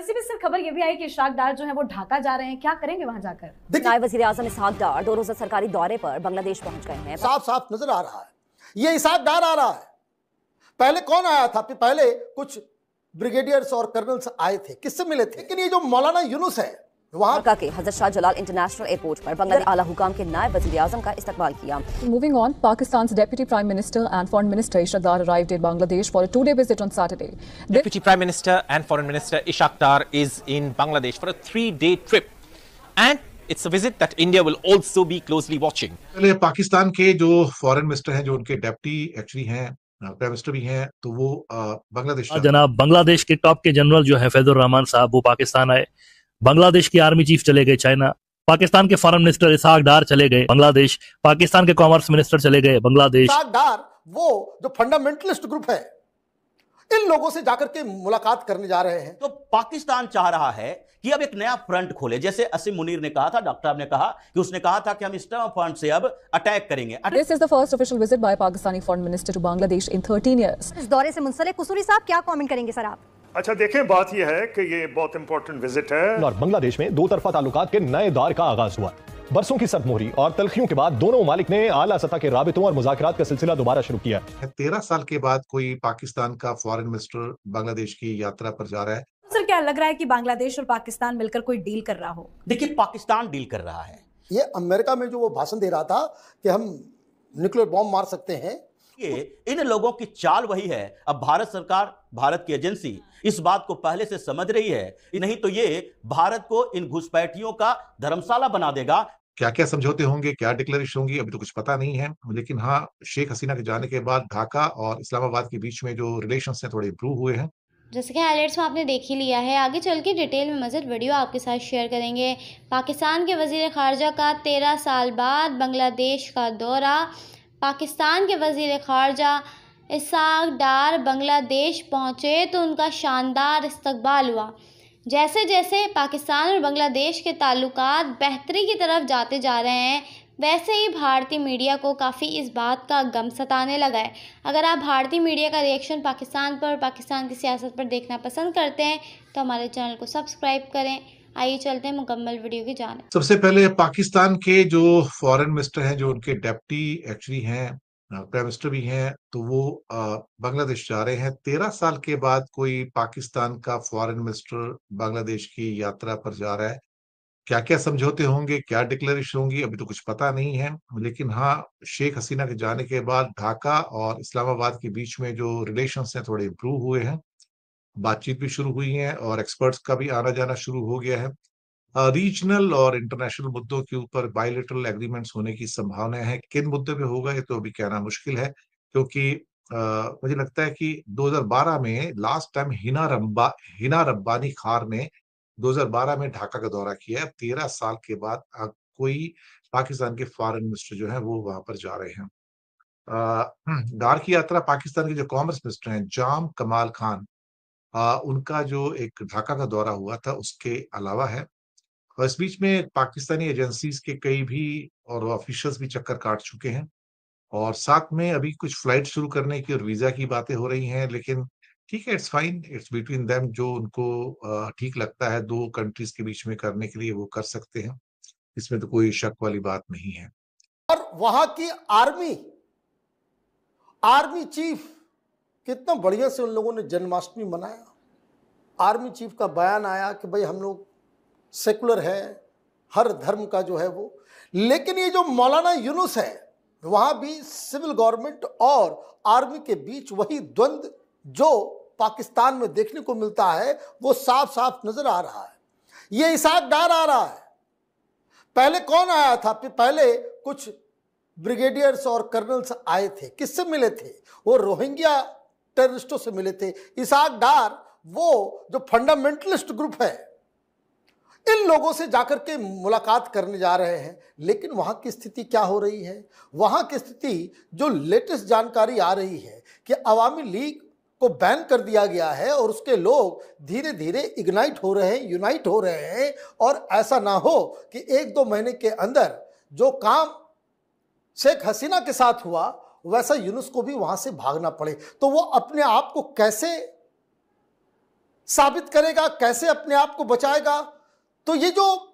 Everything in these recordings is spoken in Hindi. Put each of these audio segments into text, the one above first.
इसी बीच सिर्फ खबर ये भी आई कि इशराक डार जो है वो ढाका जा रहे हैं, क्या करेंगे वहां जाकर? नायब वज़ीर आज़म इसहाक डार 2 रोज़ा सरकारी दौरे पर बांग्लादेश पहुंच गए हैं। साफ साफ नजर आ रहा है ये इसहाक डार आ रहा है। पहले कौन आया था? पहले कुछ ब्रिगेडियर्स और कर्नल्स आए थे, किससे मिले थे? लेकिन ये जो मौलाना यूनुस है वहां के हजरत शाह जलाल इंटरनेशनल एयरपोर्ट पर बांग्लादेश आला हुकाम के नायब वज़ीर आज़म का इस्तकबाल किया। Moving on, Pakistan's Deputy Prime Minister and Foreign Minister Ishaq Dar arrived in Bangladesh for a 2-day visit on Saturday. Deputy Prime Minister and Foreign Minister Ishaq Dar is in Bangladesh for a 3-day trip, and it's a visit that India will also be closely watching. पहले पाकिस्तान के जो फॉरेन मिनिस्टर हैं, जो उनके डेप्टी एक्चुअली हैं, प्राइम मिनिस्टर भी हैं, तो वो बांग्लादेश जनाब बांग्लादेश के टॉप के जनरल जो है फैजुर रहमान साहब, वो पाकिस्तान आए। बांग्लादेश की आर्मी चीफ चले गए चाइना। पाकिस्तान के फॉरेन मिनिस्टर इसहाक डार चले गए बांग्लादेश। पाकिस्तान के कॉमर्स मिनिस्टर चले गए बांग्लादेश। इसहाक डार वो जो फंडामेंटलिस्ट ग्रुप है, इन लोगों से जाकर के मुलाकात करने जा रहे हैं। तो पाकिस्तान चाह रहा है कि अब एक नया फ्रंट खोले, जैसे असीम मुनीर ने कहा था, डॉक्टर साहब ने कहा कि उसने कहा था कि हम ईस्टर्न फ्रंट से अब अटैक करेंगे। This is the first official visit by Pakistani foreign minister to Bangladesh in 13 years. इस दौरे से मुंसलिक कसूरी साहब क्या कमेंट करेंगे सर आप? अच्छा देखें, बात यह है कि ये बहुत इंपॉर्टेंट विजिट है और बांग्लादेश में दो तरफा ताल्लुकात के नए दौर का आगाज हुआ। बरसों की सदमोहरी और तलखियों के बाद दोनों ममालिक ने आला सतह के राबितों और मुज़ाकरात का सिलसिला दोबारा शुरू किया। 13 साल के बाद कोई पाकिस्तान का फॉरेन मिनिस्टर बांग्लादेश की यात्रा पर जा रहा है। सर क्या लग रहा है कि बांग्लादेश और पाकिस्तान मिलकर कोई डील कर रहा हो? देखिए, पाकिस्तान डील कर रहा है। ये अमेरिका में जो वो भाषण दे रहा था कि हम न्यूक्लियर बॉम्ब मार सकते हैं, ये इन लोगों की चाल वही है। अब भारत सरकार, भारत की एजेंसी इस बात को पहले से समझ रही है, नहीं तो ये भारत को इन घुसपैठियों का धर्मशाला बना देगा। क्या क्या समझौते होंगे, क्या डिक्लेरेशन होंगी, अभी तो कुछ पता नहीं है। लेकिन हाँ, शेख हसीना के जाने के बाद ढाका और इस्लामाबाद के बीच में जो रिलेशंस हैं थोड़े इंप्रूव हुए हैं। जैसे कि हाइलाइट्स में आपने देख ही लिया है, आगे चल के डिटेल में मज़ीद वीडियो आपके साथ शेयर करेंगे। पाकिस्तान के वज़ीर ख़ारजा का 13 साल बाद बांग्लादेश का दौरा। पाकिस्तान के वज़ीर ख़ारजा इसहाक डार बांग्लादेश पहुँचे तो उनका शानदार इस्तकबाल हुआ। जैसे जैसे पाकिस्तान और बांग्लादेश के ताल्लुकात बेहतरी की तरफ जाते जा रहे हैं, वैसे ही भारतीय मीडिया को काफ़ी इस बात का गम सताने लगा है। अगर आप भारतीय मीडिया का रिएक्शन पाकिस्तान पर, पाकिस्तान की सियासत पर देखना पसंद करते हैं तो हमारे चैनल को सब्सक्राइब करें। आइए चलते हैं मुकम्मल वीडियो की जानिब। सबसे पहले पाकिस्तान के जो फॉरेन मिनिस्टर हैं, जो उनके डेप्टी एक्चुअली हैं, प्राइम मिनिस्टर भी हैं, तो वो बांग्लादेश जा रहे हैं। 13 साल के बाद कोई पाकिस्तान का फॉरेन मिनिस्टर बांग्लादेश की यात्रा पर जा रहा है। क्या क्या समझौते होंगे, क्या डिक्लेरेशन होंगी, अभी तो कुछ पता नहीं है। लेकिन हाँ, शेख हसीना के जाने के बाद ढाका और इस्लामाबाद के बीच में जो रिलेशंस हैं थोड़े इंप्रूव हुए हैं। बातचीत भी शुरू हुई है और एक्सपर्ट्स का भी आना जाना शुरू हो गया है। रीजनल और इंटरनेशनल मुद्दों के ऊपर बायलैटरल एग्रीमेंट्स होने की संभावना है। किन मुद्दों पे होगा ये तो अभी कहना मुश्किल है, क्योंकि मुझे लगता है कि 2012 में लास्ट टाइम हिना रब्बानी खार ने 2012 में ढाका का दौरा किया है। 13 साल के बाद कोई पाकिस्तान के फॉरेन मिनिस्टर जो है वो वहां पर जा रहे हैं। डार की यात्रा पाकिस्तान के जो कॉमर्स मिनिस्टर हैं जाम कमाल खान, उनका जो एक ढाका का दौरा हुआ था उसके अलावा है। और इस बीच में पाकिस्तानी एजेंसीज के कई भी और ऑफिशियल्स भी चक्कर काट चुके हैं, और साथ में अभी कुछ फ्लाइट शुरू करने की और वीजा की बातें हो रही हैं। लेकिन ठीक है, it's fine, it's between them. जो उनको ठीक लगता है दो कंट्रीज के बीच में करने के लिए वो कर सकते हैं, इसमें तो कोई शक वाली बात नहीं है। और वहां की आर्मी चीफ कितना बढ़िया से उन लोगों ने जन्माष्टमी मनाया। आर्मी चीफ का बयान आया कि भाई हम लोग सेकुलर है, हर धर्म का जो है वो। लेकिन ये जो मौलाना यूनुस है, वहां भी सिविल गवर्नमेंट और आर्मी के बीच वही द्वंद्व जो पाकिस्तान में देखने को मिलता है वो साफ साफ नजर आ रहा है। ये इसहाक डार आ रहा है। पहले कौन आया था? पहले कुछ ब्रिगेडियर्स और कर्नल्स आए थे, किससे मिले थे? वो रोहिंग्या टेररिस्टों से मिले थे। इसहाक डार वो जो फंडामेंटलिस्ट ग्रुप है, इन लोगों से जाकर के मुलाकात करने जा रहे हैं। लेकिन वहां की स्थिति क्या हो रही है? वहां की स्थिति जो लेटेस्ट जानकारी आ रही है कि अवामी लीग को बैन कर दिया गया है और उसके लोग धीरे धीरे इग्नाइट हो रहे हैं, यूनाइट हो रहे हैं। और ऐसा ना हो कि 1-2 महीने के अंदर जो काम शेख हसीना के साथ हुआ वैसा यूनुस को भी वहां से भागना पड़े। तो वो अपने आप को कैसे साबित करेगा, कैसे अपने आप को बचाएगा। तो ये जो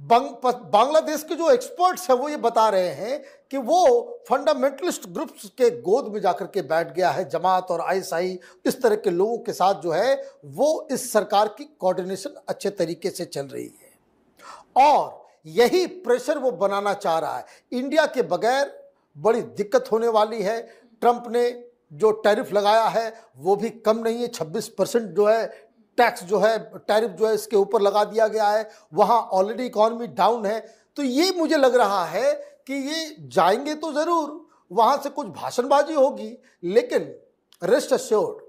बांग्लादेश के जो एक्सपर्ट्स हैं वो ये बता रहे हैं कि वो फंडामेंटलिस्ट ग्रुप्स के गोद में जाकर के बैठ गया है। जमात और आईएसआई इस तरह के लोगों के साथ जो है वो इस सरकार की कोऑर्डिनेशन अच्छे तरीके से चल रही है और यही प्रेशर वो बनाना चाह रहा है। इंडिया के बगैर बड़ी दिक्कत होने वाली है। ट्रंप ने जो टैरिफ लगाया है वो भी कम नहीं है, 26% जो है टैक्स जो है, टैरिफ जो है इसके ऊपर लगा दिया गया है। वहाँ ऑलरेडी इकॉनमी डाउन है। तो ये मुझे लग रहा है कि ये जाएंगे तो ज़रूर, वहाँ से कुछ भाषणबाजी होगी, लेकिन रेस्ट अश्योर्ड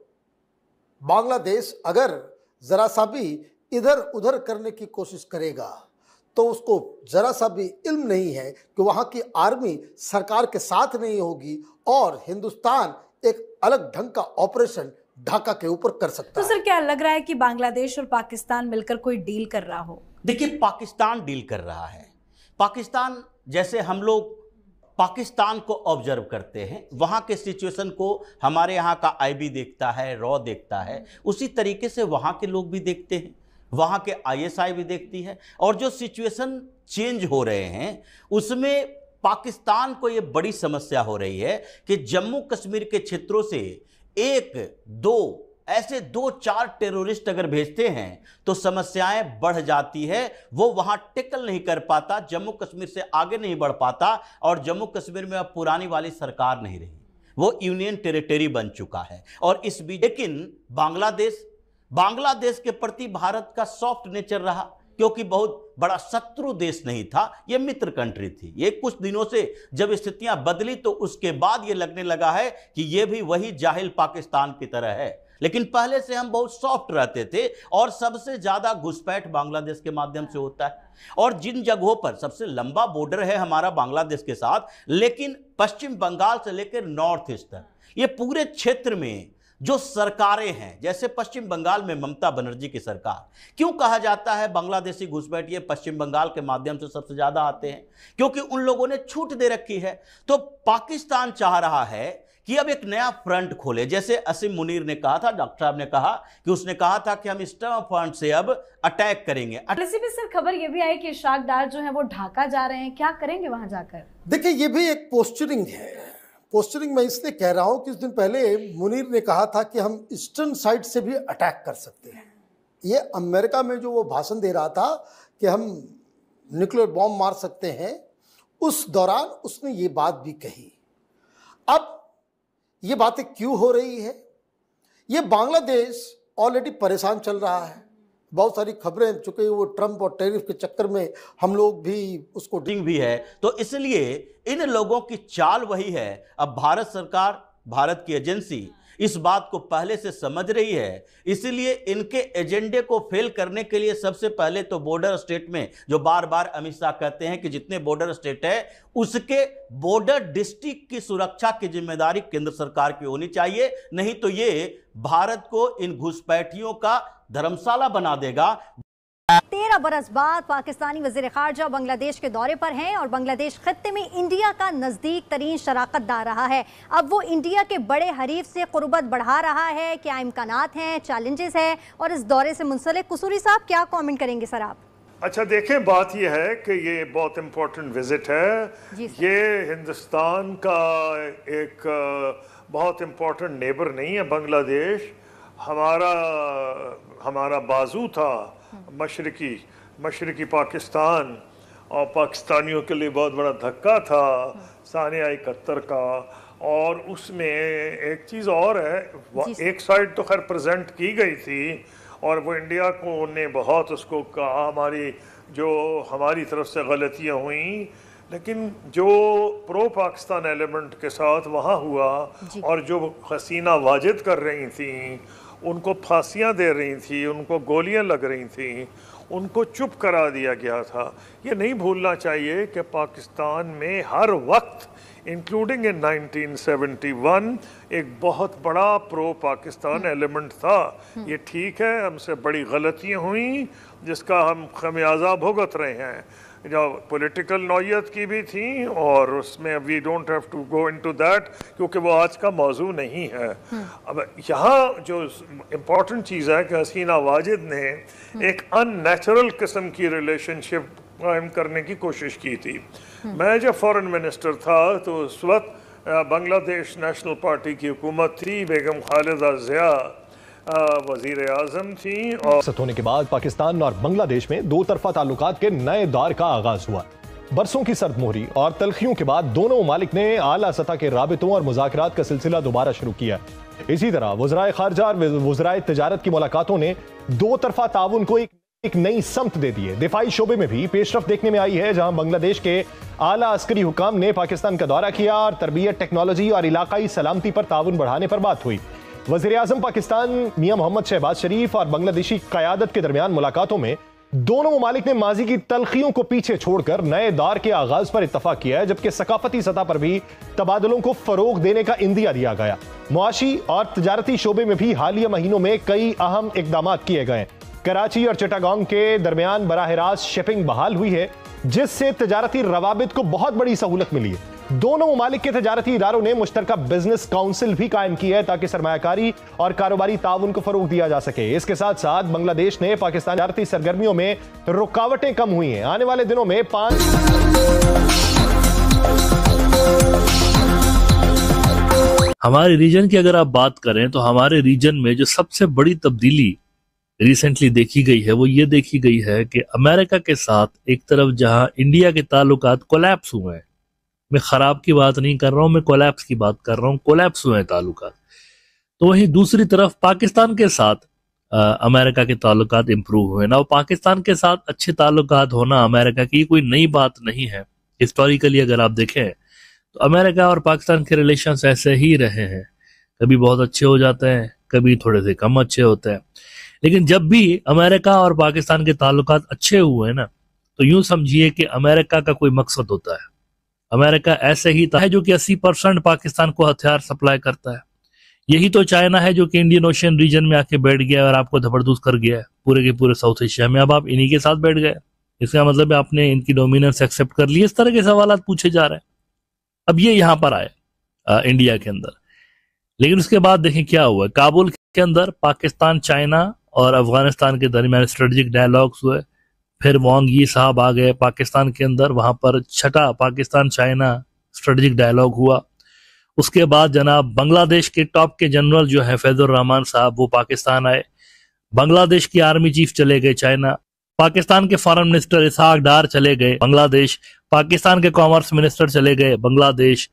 बांग्लादेश अगर ज़रा सा भी इधर उधर करने की कोशिश करेगा तो उसको ज़रा सा भी इल्म नहीं है कि वहाँ की आर्मी सरकार के साथ नहीं होगी और हिंदुस्तान एक अलग ढंग का ऑपरेशन ढाका के ऊपर कर सकता है। तो सर क्या लग रहा है कि बांग्लादेश और पाकिस्तान मिलकर कोई डील कर रहा हो? देखिए, पाकिस्तान डील कर रहा है। पाकिस्तान, जैसे हम लोग पाकिस्तान को ऑब्जर्व करते हैं, वहाँ के सिचुएशन को हमारे यहाँ का आईबी देखता है, रॉ देखता है, उसी तरीके से वहाँ के लोग भी देखते हैं, वहाँ के आईएसआई भी देखती है। और जो सिचुएशन चेंज हो रहे हैं उसमें पाकिस्तान को ये बड़ी समस्या हो रही है कि जम्मू कश्मीर के क्षेत्रों से एक दो ऐसे 2-4 टेररिस्ट अगर भेजते हैं तो समस्याएं बढ़ जाती है। वो वहां टिकल नहीं कर पाता, जम्मू कश्मीर से आगे नहीं बढ़ पाता और जम्मू कश्मीर में अब पुरानी वाली सरकार नहीं रही, वो यूनियन टेरिटरी बन चुका है। और इस बीच लेकिन बांग्लादेश के प्रति भारत का सॉफ्ट नेचर रहा, क्योंकि बहुत बड़ा शत्रु देश नहीं था, ये मित्र कंट्री थी। ये कुछ दिनों से जब स्थितियां बदली तो उसके बाद ये लगने लगा है कि ये भी वही जाहिल पाकिस्तान की तरह है। लेकिन पहले से हम बहुत सॉफ्ट रहते थे और सबसे ज्यादा घुसपैठ बांग्लादेश के माध्यम से होता है। और जिन जगहों पर सबसे लंबा बॉर्डर है हमारा बांग्लादेश के साथ, लेकिन पश्चिम बंगाल से लेकर नॉर्थ ईस्ट तक ये पूरे क्षेत्र में जो सरकारें हैं, जैसे पश्चिम बंगाल में ममता बनर्जी की सरकार, क्यों कहा जाता है बांग्लादेशी घुसपैठ ये पश्चिम बंगाल के माध्यम से सबसे ज्यादा आते हैं? क्योंकि उन लोगों ने छूट दे रखी है। तो पाकिस्तान चाह रहा है कि अब एक नया फ्रंट खोले। जैसे असीम मुनीर ने कहा था, डॉक्टर साहब ने कहा कि उसने कहा था कि हम ईस्टर्न फ्रंट से अब अटैक करेंगे। सर खबर ये भी आई कि इशाक डार जो है वो ढाका जा रहे हैं, क्या करेंगे वहां जाकर? देखिए, ये भी एक पोस्चरिंग है। पोस्टरिंग मैं इसलिए कह रहा हूं कि कुछ दिन पहले मुनीर ने कहा था कि हम ईस्टर्न साइड से भी अटैक कर सकते हैं। ये अमेरिका में जो वो भाषण दे रहा था कि हम न्यूक्लियर बॉम्ब मार सकते हैं, उस दौरान उसने ये बात भी कही। अब ये बातें क्यों हो रही है? ये बांग्लादेश ऑलरेडी परेशान चल रहा है। बहुत सारी खबरें चुके, वो ट्रंप और टैरिफ के चक्कर में हम लोग भी उसको भी है। तो इसलिए इन लोगों की चाल वही है। अब भारत सरकार, भारत की एजेंसी इस बात को पहले से समझ रही है, इसलिए इनके एजेंडे को फेल करने के लिए सबसे पहले तो बॉर्डर स्टेट में, जो बार बार अमित शाह कहते हैं कि जितने बॉर्डर स्टेट है उसके बॉर्डर डिस्ट्रिक्ट की सुरक्षा की जिम्मेदारी केंद्र सरकार की होनी चाहिए। नहीं तो ये भारत को इन घुसपैठियों का धर्मशाला बना देगा। 13 बरस बाद पाकिस्तानी वज़ीर ख़ारजा बांग्लादेश के दौरे पर हैं और बांग्लादेश खत्ते में इंडिया का नज़दीक तरीन शराकतदार रहा है। अब वो इंडिया के बड़े हरीफ से क़ुर्बत बढ़ा रहा है। क्या इम्कानात हैं, चैलेंजेस हैं, और इस दौरे से मुंसलिक कुसूरी साहब क्या कमेंट करेंगे सर आप? अच्छा, देखें, बात यह है कि ये बहुत इम्पोर्टेंट विजिट है। ये हिंदुस्तान का एक बहुत इम्पोर्टेंट नेबर नहीं है बांग्लादेश। हमारा बाजू था मशरकी पाकिस्तान, और पाकिस्तानियों के लिए बहुत बड़ा धक्का था सानिया 71 का। और उसमें एक चीज़ और है, एक साइड तो खैर प्रेजेंट की गई थी और वो इंडिया को ने बहुत उसको कहा हमारी तरफ से गलतियां हुई, लेकिन जो प्रो पाकिस्तान एलिमेंट के साथ वहाँ हुआ और जो हसीना वाजिद कर रही थी, उनको फांसियाँ दे रही थी, उनको गोलियां लग रही थी, उनको चुप करा दिया गया था। ये नहीं भूलना चाहिए कि पाकिस्तान में हर वक्त इंक्लूडिंग इन 1971 एक बहुत बड़ा प्रो पाकिस्तान एलिमेंट था। ये ठीक है, हमसे बड़ी गलतियां हुई जिसका हम खमियाजा भुगत रहे हैं, जो पॉलिटिकल नौयत की भी थी, और उसमें we don't have to go into that क्योंकि वो आज का मौजू नहीं है। अब यहाँ जो इम्पोर्टेंट चीज़ है कि हसीना वाजिद ने एक अननेचुरल किस्म की रिलेशनशिप कायम करने की कोशिश की थी। मैं जब फॉरेन मिनिस्टर था तो उस वक्त बांग्लादेश नेशनल पार्टी की हुकूमत थी, बेगम खालिदा जिया वजीर आजम थी, और होने के बाद पाकिस्तान और बांग्लादेश में दो तरफा ताल्लुकात के नए दौर का आगाज हुआ। बरसों की सर्दमोहरी और तलखियों के बाद दोनों ममालिक ने आला सतह के राबितों और मुज़ाकरात का सिलसिला दोबारा शुरू किया। इसी तरह वज़राए खारजा और वज़राए तिजारत की मुलाकातों ने दो तरफा ताउन को एक नई समत दे दी है। दिफाई शोबे में भी पेशरफ देखने में आई है, जहां बांग्लादेश के आला अस्करी हुकाम ने पाकिस्तान का दौरा किया और तरबियत, टेक्नोलॉजी और इलाकाई सलामती पर ताउन बढ़ाने पर बात हुई। वज़ीर आज़म पाकिस्तान मियां मोहम्मद शहबाज शरीफ और बांग्लादेशी क़यादत के दरमियान मुलाकातों में दोनों ममालिक ने माजी की तलखियों को पीछे छोड़कर नए दौर के आगाज पर इत्तफाक किया है, जबकि सकाफती सतह पर भी तबादलों को फरोग देने का इंदिया दिया गया। मुआशी और तजारती शोबे में भी हालिया महीनों में कई अहम इकदाम किए गए। कराची और चिटागोंग के दरमियान बराह रास्त शिपिंग बहाल हुई है, जिससे तजारती रवाबित को बहुत बड़ी सहूलत मिली है। दोनों ममालिक के तजारती इदारों ने मुश्तरका बिजनेस काउंसिल भी कायम की है ताकि सरमायाकारी और कारोबारी ताउन को फरोग दिया जा सके। इसके साथ साथ बांग्लादेश ने पाकिस्तान तजारती सरगर्मियों में रुकावटें कम हुई हैं। आने वाले दिनों में हमारे रीजन की अगर आप बात करें तो हमारे रीजन में जो सबसे बड़ी तब्दीली रिसेंटली देखी गई है वो ये देखी गई है कि अमेरिका के साथ एक तरफ जहां इंडिया के ताल्लुकात कोलैप्स हुए हैं, मैं खराब की बात नहीं कर रहा हूं, मैं कोलैप्स की बात कर रहा हूं, कोलैप्स हुए हैं ताल्लुकात, तो वहीं दूसरी तरफ पाकिस्तान के साथ अमेरिका के ताल्लुकात इंप्रूव हुए ना। और पाकिस्तान के साथ अच्छे ताल्लुकात होना अमेरिका की कोई नई बात नहीं है। हिस्टोरिकली अगर आप देखें तो अमेरिका और पाकिस्तान के रिलेशंस ऐसे ही रहे हैं, कभी बहुत अच्छे हो जाते हैं, कभी थोड़े से कम अच्छे होते हैं, लेकिन जब भी अमेरिका और पाकिस्तान के ताल्लुकात अच्छे हुए हैं ना, तो यूं समझिए कि अमेरिका का कोई मकसद होता है। अमेरिका ऐसे ही है जो कि 80% पाकिस्तान को हथियार सप्लाई करता है। यही तो चाइना है जो कि इंडियन ओशन रीजन में आके बैठ गया और आपको जबरदस्त कर गया है पूरे के पूरे साउथ एशिया में। अब आप इन्हीं के साथ बैठ गए, इसका मतलब है आपने इनकी डोमिनेंस एक्सेप्ट कर ली। इस तरह के सवाल पूछे जा रहे हैं। अब ये यहाँ पर आए इंडिया के अंदर, लेकिन उसके बाद देखें क्या हुआ। काबुल के अंदर पाकिस्तान, चाइना और अफगानिस्तान के दरमियान स्ट्रेटेजिक डायलॉग्स हुए। फिर वांग यी साहब आ गए पाकिस्तान के अंदर, वहां पर छठा पाकिस्तान चाइना स्ट्रेटेजिक डायलॉग हुआ। उसके बाद जनाब बांग्लादेश के टॉप के जनरल जो है फैजुर रहमान साहब, वो पाकिस्तान आए। बांग्लादेश की आर्मी चीफ चले गए चाइना। पाकिस्तान के फॉरेन मिनिस्टर इसहाक डार चले गए बांग्लादेश। पाकिस्तान के कॉमर्स मिनिस्टर चले गए बांग्लादेश।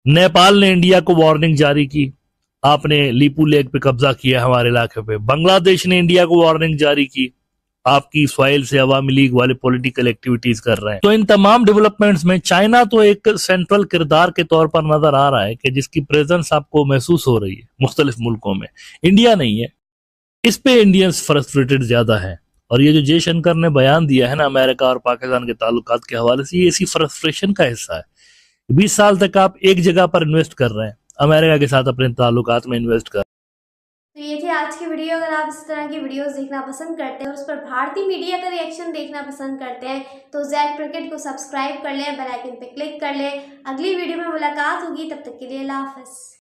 नेपाल ने इंडिया को वार्निंग जारी की, आपने लीपू लेक पे कब्जा किया हमारे इलाके पे। बांग्लादेश ने इंडिया को वार्निंग जारी की, आपकी सॉइल से अवामी लीग वाले पॉलिटिकल एक्टिविटीज कर रहे हैं। तो इन तमाम डेवलपमेंट्स में चाइना तो एक सेंट्रल किरदार के तौर पर नजर आ रहा है कि जिसकी प्रेजेंस आपको महसूस हो रही है मुख्तलिफ मुल्कों में। इंडिया नहीं है, इस पे इंडियंस फ्रस्ट्रेटेड ज्यादा है। और ये जो जयशंकर ने बयान दिया है ना अमेरिका और पाकिस्तान के ताल्लुकात के हवाले से, ये इसी फ्रस्ट्रेशन का हिस्सा है। 20 साल तक आप एक जगह पर इन्वेस्ट कर रहे हैं, अमेरिका के साथ अपने ताल्लुकात में इन्वेस्ट कर। तो ये थी आज की वीडियो। अगर आप इस तरह की वीडियोस देखना पसंद करते हैं और उस पर भारतीय मीडिया का रिएक्शन देखना पसंद करते हैं तो ज़ैक क्रिकेट को सब्सक्राइब कर लें, बेल आइकन पे क्लिक कर लें। अगली वीडियो में मुलाकात होगी, तब तक के लिए अल्लाह हाफ़िज़।